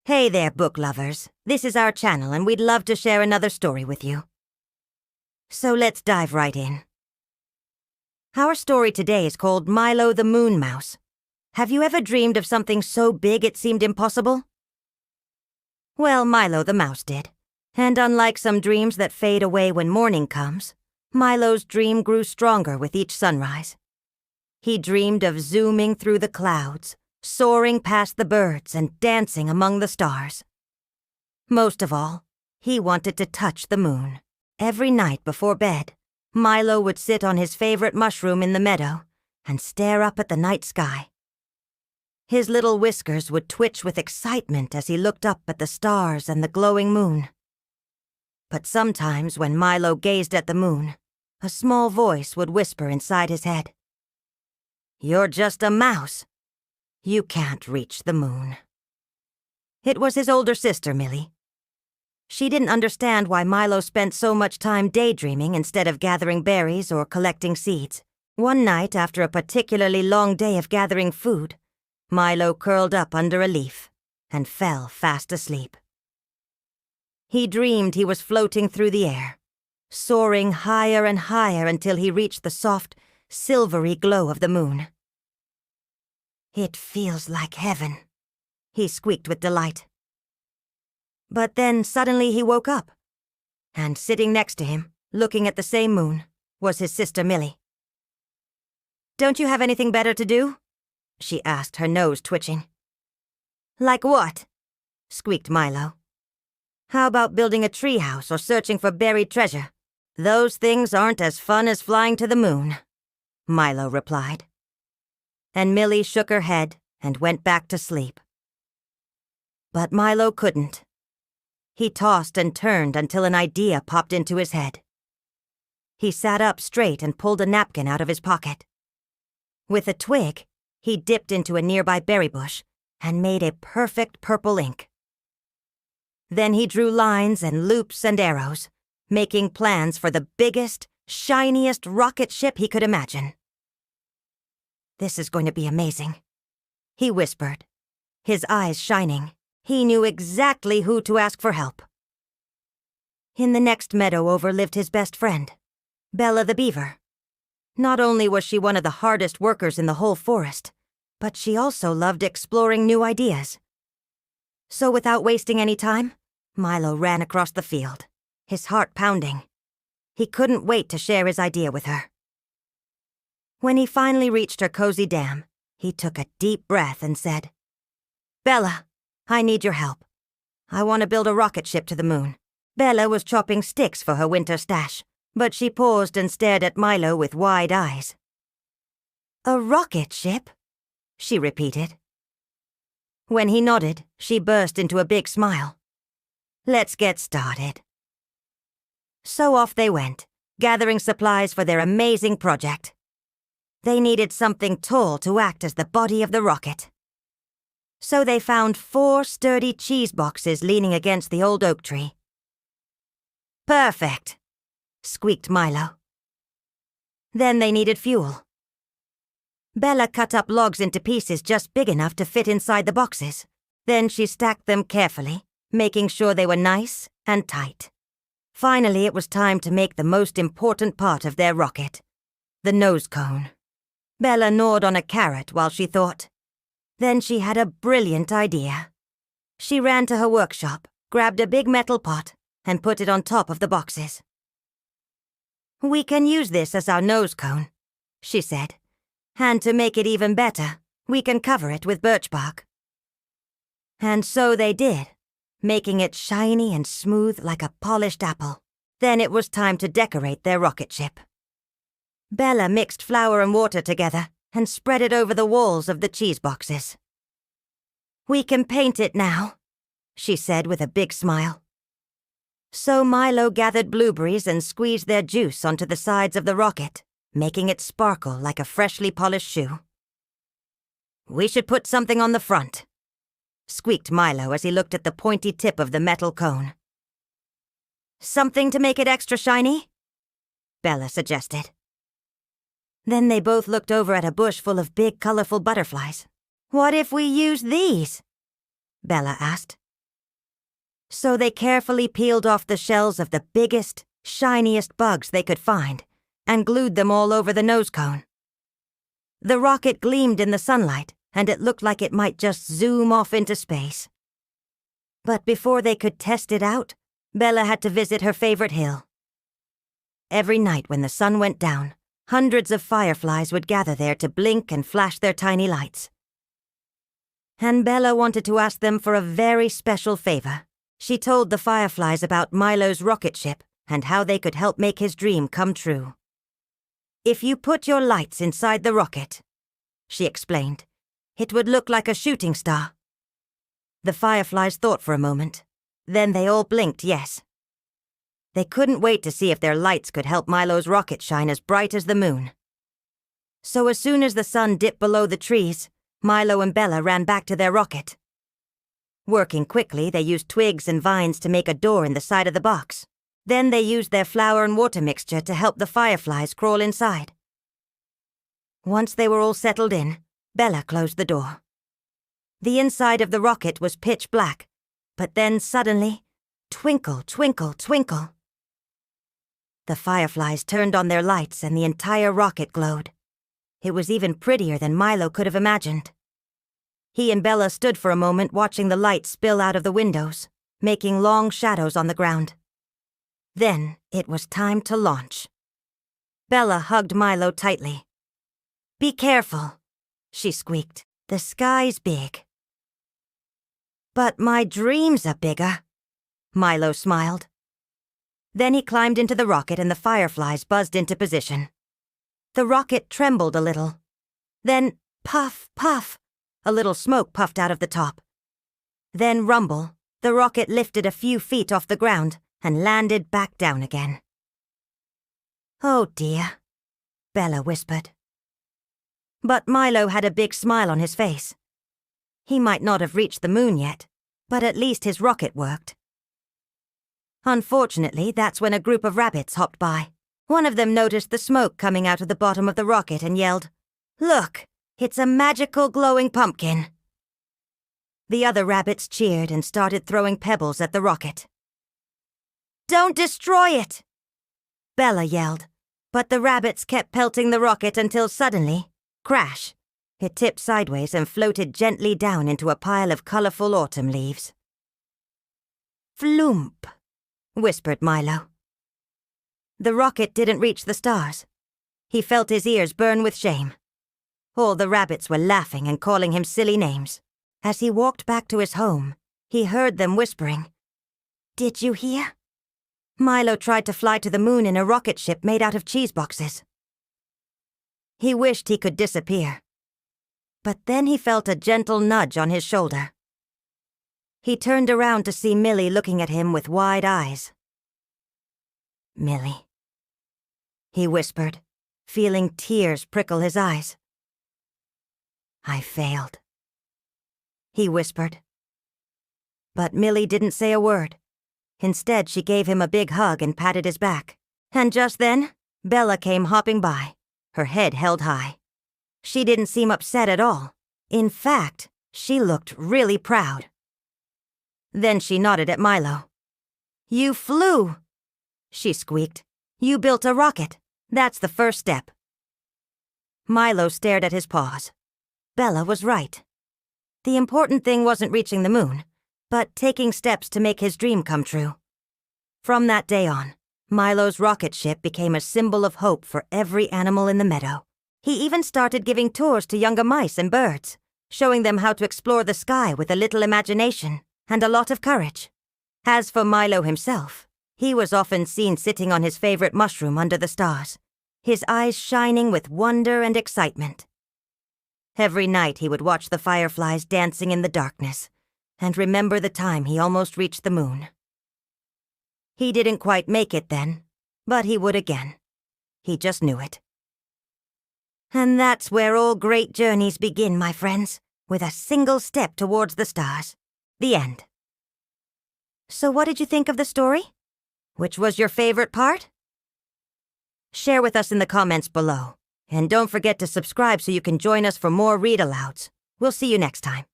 Hey there, book lovers. This is our channel and we'd love to share another story with you. So let's dive right in. Our story today is called Milo the Moon Mouse. Have you ever dreamed of something so big it seemed impossible? Well, Milo the mouse did. And unlike some dreams that fade away when morning comes, Milo's dream grew stronger with each sunrise. He dreamed of zooming through the clouds, soaring past the birds and dancing among the stars. Most of all, he wanted to touch the moon. Every night before bed, Milo would sit on his favorite mushroom in the meadow and stare up at the night sky. His little whiskers would twitch with excitement as he looked up at the stars and the glowing moon. But sometimes when Milo gazed at the moon, a small voice would whisper inside his head, "You're just a mouse. You can't reach the moon." It was his older sister, Millie. She didn't understand why Milo spent so much time daydreaming instead of gathering berries or collecting seeds. One night, after a particularly long day of gathering food, Milo curled up under a leaf and fell fast asleep. He dreamed he was floating through the air, soaring higher and higher until he reached the soft, silvery glow of the moon. "It feels like heaven," he squeaked with delight. But then suddenly he woke up, and sitting next to him, looking at the same moon, was his sister Millie. "Don't you have anything better to do?" she asked, her nose twitching. "Like what?" squeaked Milo. "How about building a treehouse or searching for buried treasure? Those things aren't as fun as flying to the moon," Milo replied. And Millie shook her head and went back to sleep. But Milo couldn't. He tossed and turned until an idea popped into his head. He sat up straight and pulled a napkin out of his pocket. With a twig, he dipped into a nearby berry bush and made a perfect purple ink. Then he drew lines and loops and arrows, making plans for the biggest, shiniest rocket ship he could imagine. "This is going to be amazing," he whispered, his eyes shining. He knew exactly who to ask for help. In the next meadow over lived his best friend, Bella the beaver. Not only was she one of the hardest workers in the whole forest, but she also loved exploring new ideas. So without wasting any time, Milo ran across the field, his heart pounding. He couldn't wait to share his idea with her. When he finally reached her cozy dam, he took a deep breath and said, "Bella, I need your help. I want to build a rocket ship to the moon." Bella was chopping sticks for her winter stash, but she paused and stared at Milo with wide eyes. "A rocket ship?" she repeated. When he nodded, she burst into a big smile. "Let's get started." So off they went, gathering supplies for their amazing project. They needed something tall to act as the body of the rocket. So they found 4 sturdy cheese boxes leaning against the old oak tree. "Perfect," squeaked Milo. Then they needed fuel. Bella cut up logs into pieces just big enough to fit inside the boxes. Then she stacked them carefully, making sure they were nice and tight. Finally, it was time to make the most important part of their rocket, the nose cone. Bella gnawed on a carrot while she thought. Then she had a brilliant idea. She ran to her workshop, grabbed a big metal pot, and put it on top of the boxes. "We can use this as our nose cone," she said. "And to make it even better, we can cover it with birch bark." And so they did, making it shiny and smooth like a polished apple. Then it was time to decorate their rocket ship. Bella mixed flour and water together and spread it over the walls of the cheese boxes. "We can paint it now," she said with a big smile. So Milo gathered blueberries and squeezed their juice onto the sides of the rocket, making it sparkle like a freshly polished shoe. "We should put something on the front," squeaked Milo as he looked at the pointy tip of the metal cone. "Something to make it extra shiny?" Bella suggested. Then they both looked over at a bush full of big, colorful butterflies. "What if we use these?" Bella asked. So they carefully peeled off the shells of the biggest, shiniest bugs they could find and glued them all over the nose cone. The rocket gleamed in the sunlight, and it looked like it might just zoom off into space. But before they could test it out, Bella had to visit her favorite hill. Every night when the sun went down, hundreds of fireflies would gather there to blink and flash their tiny lights. And Bella wanted to ask them for a very special favor. She told the fireflies about Milo's rocket ship and how they could help make his dream come true. "If you put your lights inside the rocket," she explained, "it would look like a shooting star." The fireflies thought for a moment. Then they all blinked yes. They couldn't wait to see if their lights could help Milo's rocket shine as bright as the moon. So as soon as the sun dipped below the trees, Milo and Bella ran back to their rocket. Working quickly, they used twigs and vines to make a door in the side of the box. Then they used their flour and water mixture to help the fireflies crawl inside. Once they were all settled in, Bella closed the door. The inside of the rocket was pitch black, but then suddenly, twinkle, twinkle, twinkle. The fireflies turned on their lights and the entire rocket glowed. It was even prettier than Milo could have imagined. He and Bella stood for a moment watching the light spill out of the windows, making long shadows on the ground. Then it was time to launch. Bella hugged Milo tightly. "Be careful," she squeaked. "The sky's big." "But my dreams are bigger," Milo smiled. Then he climbed into the rocket and the fireflies buzzed into position. The rocket trembled a little. Then puff, puff, a little smoke puffed out of the top. Then rumble, the rocket lifted a few feet off the ground and landed back down again. "Oh dear," Bella whispered. But Milo had a big smile on his face. He might not have reached the moon yet, but at least his rocket worked. Unfortunately, that's when a group of rabbits hopped by. One of them noticed the smoke coming out of the bottom of the rocket and yelled, "Look, it's a magical glowing pumpkin." The other rabbits cheered and started throwing pebbles at the rocket. "Don't destroy it!" Bella yelled, but the rabbits kept pelting the rocket until suddenly, crash, it tipped sideways and floated gently down into a pile of colorful autumn leaves. "Floomp," whispered Milo. The rocket didn't reach the stars. He felt his ears burn with shame. All the rabbits were laughing and calling him silly names. As he walked back to his home, he heard them whispering, "Did you hear?" Milo tried to fly to the moon in a rocket ship made out of cheese boxes. He wished he could disappear. But then he felt a gentle nudge on his shoulder. He turned around to see Millie looking at him with wide eyes. "Millie," he whispered, feeling tears prickle his eyes. "I failed," he whispered. But Millie didn't say a word. Instead, she gave him a big hug and patted his back. And just then, Bella came hopping by, her head held high. She didn't seem upset at all. In fact, she looked really proud. Then she nodded at Milo. "You flew," she squeaked. "You built a rocket. That's the first step." Milo stared at his paws. Bella was right. The important thing wasn't reaching the moon, but taking steps to make his dream come true. From that day on, Milo's rocket ship became a symbol of hope for every animal in the meadow. He even started giving tours to younger mice and birds, showing them how to explore the sky with a little imagination and a lot of courage. As for Milo himself, he was often seen sitting on his favorite mushroom under the stars, his eyes shining with wonder and excitement. Every night he would watch the fireflies dancing in the darkness and remember the time he almost reached the moon. He didn't quite make it then, but he would again. He just knew it. And that's where all great journeys begin, my friends, with a single step towards the stars. The end. So what did you think of the story? Which was your favorite part? Share with us in the comments below. And don't forget to subscribe so you can join us for more read-alouds. We'll see you next time.